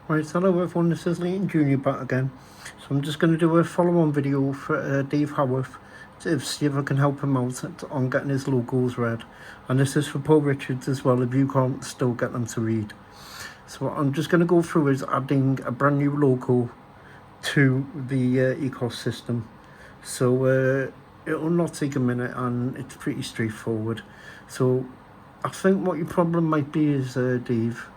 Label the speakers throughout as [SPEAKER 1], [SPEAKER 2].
[SPEAKER 1] Right, hello everyone, this is Leighton Jr. back again. So I'm just going to do a follow-on video for Dave Howarth to see if I can help him out on getting his logos read. And this is for Paul Richards as well, if you can't still get them to read. So I'm just going to go through is adding a brand new logo to the ecosystem. So it'll not take a minute and it's pretty straightforward. So I think what your problem might be is, Dave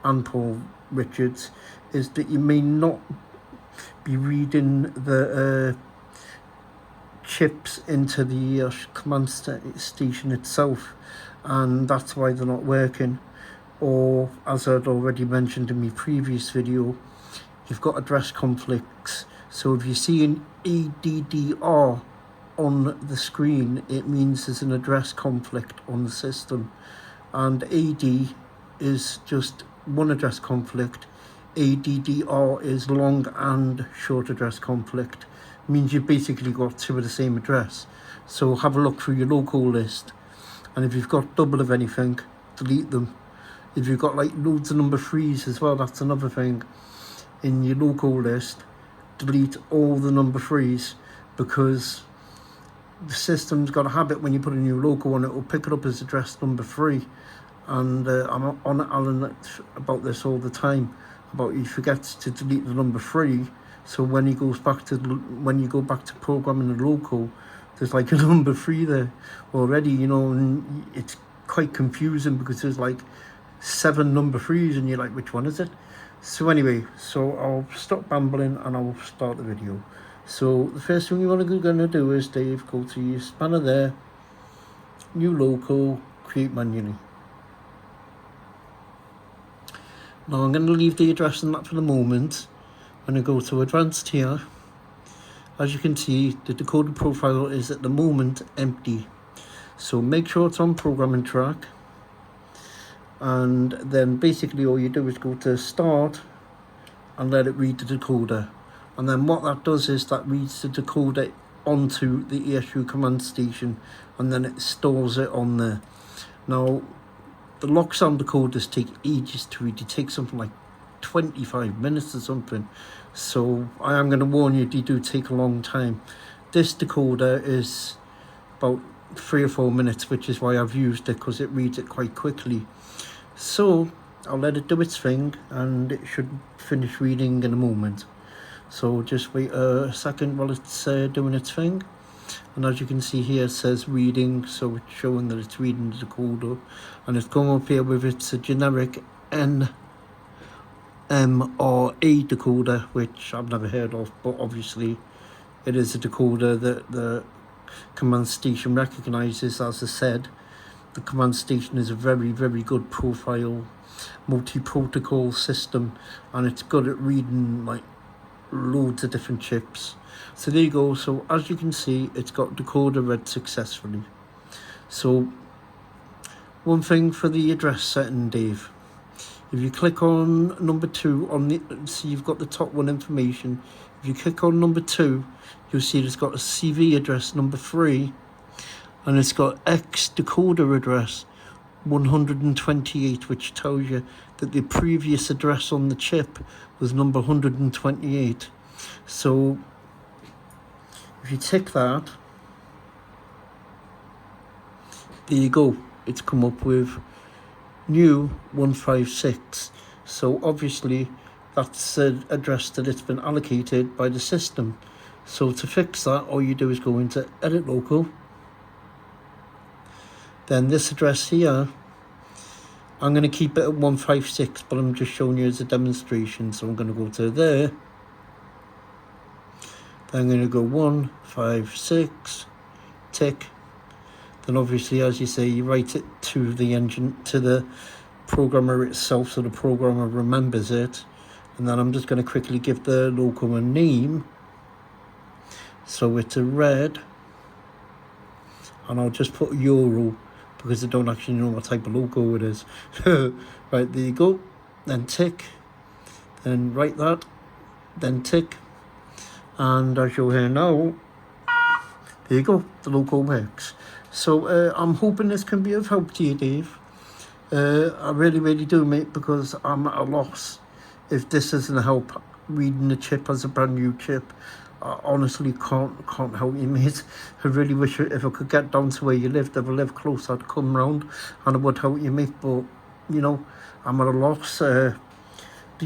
[SPEAKER 1] and Paul Richards, is that you may not be reading the chips into the command station itself, and that's why they're not working. Or, as I'd already mentioned in my previous video, you've got address conflicts. So if you see an ADDR on the screen, it means there's an address conflict on the system, and AD is just one address conflict. ADDR is long and short address conflict. It means you've basically got two of the same address. So have a look through your local list, and if you've got double of anything, delete them. If you've got like loads of number 3s as well, that's another thing. In your local list, delete all the number 3s, because the system's got a habit when you put a new logo on it, will pick it up as address number 3. And I'm on Alan about this all the time, about he forgets to delete the number 3. So when he goes back to when you go back to programming the local, there's like a number 3 there already, you know, and it's quite confusing because there's like 7 number 3s and you're like, which one is it? So anyway, so I'll stop rambling and I'll start the video. So the first thing you want to do is, Dave, go to your spanner there, new local, create manually. Now I'm going to leave the address in that for the moment. When I go to advanced here, as you can see, the decoder profile is at the moment empty. So make sure it's on programming track. And then basically all you do is go to start and let it read the decoder. And then what that does is that reads the decoder onto the ESU command station, and then it stores it on there. Now, the lock sound decoders take ages to read. It takes something like 25 minutes or something. So I am going to warn you, they do take a long time. This decoder is about 3 or 4 minutes, which is why I've used it, because it reads it quite quickly. So I'll let it do its thing, and it should finish reading in a moment. So just wait a second while it's doing its thing. And as you can see here, it says reading, so it's showing that it's reading the decoder, and it's going up here with its generic NMRA decoder, which I've never heard of, but obviously it is a decoder that the command station recognizes. As I said, the command station is a very, very good profile multi-protocol system, and it's good at reading like loads of different chips. So there you go. So as you can see, it's got decoder read successfully. So one thing for the address setting, Dave, if you click on number 2 on the, see you've got the top one information. If you click on number 2, you'll see it's got a CV address number 3, and it's got X decoder address 128, which tells you that the previous address on the chip was number 128. So if you tick that, there you go, it's come up with new 156. So obviously that's an address that it's been allocated by the system. So to fix that, all you do is go into edit local. Then this address here, I'm going to keep it at 156, but I'm just showing you as a demonstration. So I'm going to go to there. Then I'm going to go 156, tick. Then obviously, as you say, you write it to the engine, to the programmer itself, so the programmer remembers it. And then I'm just going to quickly give the local a name. So it's a red, and I'll just put Euro, because I don't actually know what type of logo it is. Right, there you go. Then tick. Then write that. Then tick. And as you'll hear now, there you go. The logo works. So I'm hoping this can be of help to you, Dave. I really, really do, mate, because I'm at a loss if this isn't help reading the chip as a brand new chip, I honestly can't help you, mate. I really wish if I could get down to where you lived, if I lived close, I'd come round and I would help you, mate. But, you know, I'm at a loss. The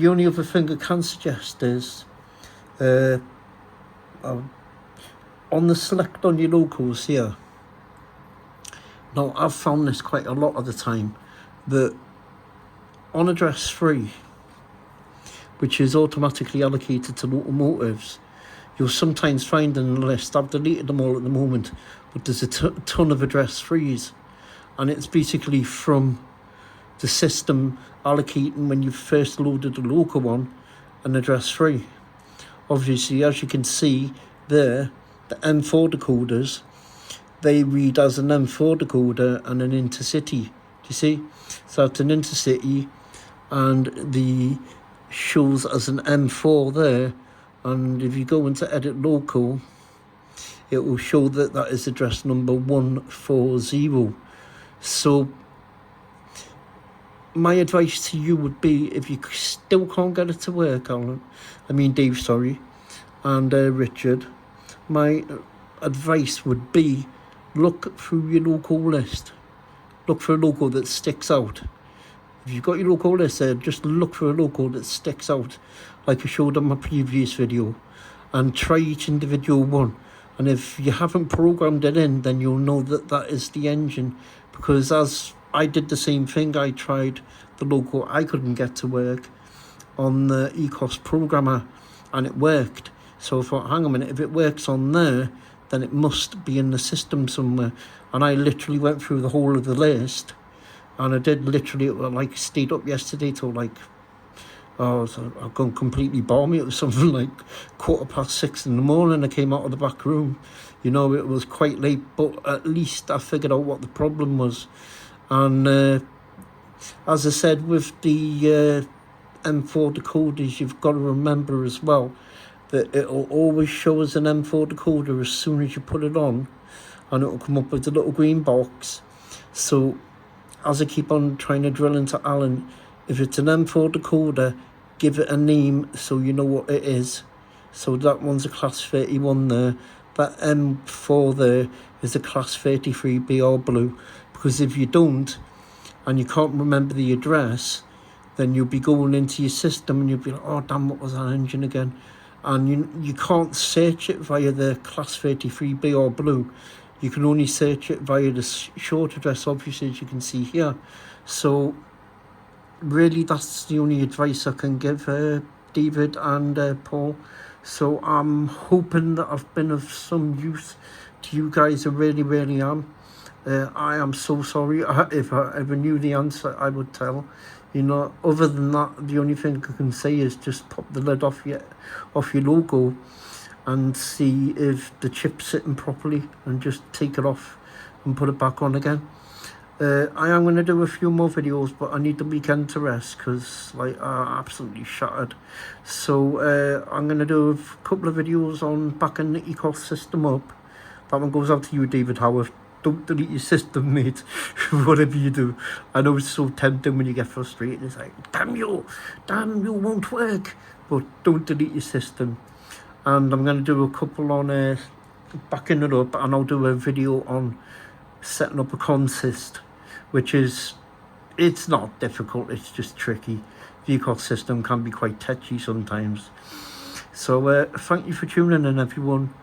[SPEAKER 1] only other thing I can suggest is, on the select on your locos here. Now, I've found this quite a lot of the time, that on address 3, which is automatically allocated to locomotives, you'll sometimes find in the list, I've deleted them all at the moment, but there's a ton of address 3s, and it's basically from the system allocating when you first loaded the local one an address 3. Obviously, as you can see there, the M4 decoders, they read as an M4 decoder and an intercity. Do you see? So it's an intercity, and the shows as an M4 there. And if you go into edit local, it will show that that is address number 140. So my advice to you would be, if you still can't get it to work, Dave, sorry, and Richard, my advice would be, look through your local list. Look for a local that sticks out. If you've got your local list there, just look for a local that sticks out, like I showed on my previous video, and try each individual one. And if you haven't programmed it in, then you'll know that that is the engine, because as I did the same thing, I tried the local I couldn't get to work on the ECOS programmer, and it worked. So I thought, hang on a minute, if it works on there, then it must be in the system somewhere. And I literally went through the whole of the list, and I did literally, like, stayed up yesterday till like, I've gone completely balmy. It was something like 6:15 in the morning. I came out of the back room. You know, it was quite late, but at least I figured out what the problem was. And as I said, with the M4 decoders, you've got to remember as well that it'll always show as an M4 decoder as soon as you put it on, and it'll come up with a little green box. So as I keep on trying to drill into Alan, if it's an M4 decoder, give it a name so you know what it is. So that one's a class 31 there. That M4 there is a class 33 BR blue. Because if you don't, and you can't remember the address, then you'll be going into your system and you'll be like, oh damn, what was that engine again? And you can't search it via the class 33 BR blue. You can only search it via the short address, obviously, as you can see here. So really, that's the only advice I can give David and Paul. So I'm hoping that I've been of some use to you guys. I really, really am. I am so sorry. If I ever knew the answer, I would tell. You know, other than that, the only thing I can say is just pop the lid off your logo and see if the chip's sitting properly, and just take it off and put it back on again. I am going to do a few more videos, but I need the weekend to rest because, like, I'm absolutely shattered. So I'm going to do a couple of videos on backing the ECOS system up. That one goes out to you, David Howarth. Don't delete your system, mate. Whatever you do. I know it's so tempting when you get frustrated. It's like, damn you won't work. But don't delete your system. And I'm going to do a couple on backing it up, and I'll do a video on setting up a consist, which is, it's not difficult, it's just tricky. The ECOS system can be quite touchy sometimes. So thank you for tuning in, everyone.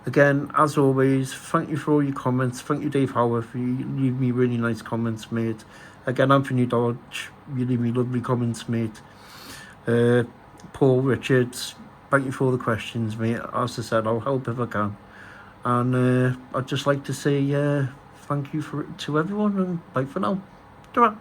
[SPEAKER 1] Again, as always, thank you for all your comments. Thank you, Dave Howarth. You leave me really nice comments, mate. Again, Anthony Dodge, you leave me lovely comments, mate. Paul Richards, thank you for all the questions, mate. As I said, I'll help if I can. And I'd just like to say thank you to everyone, and bye for now. Ta-ra.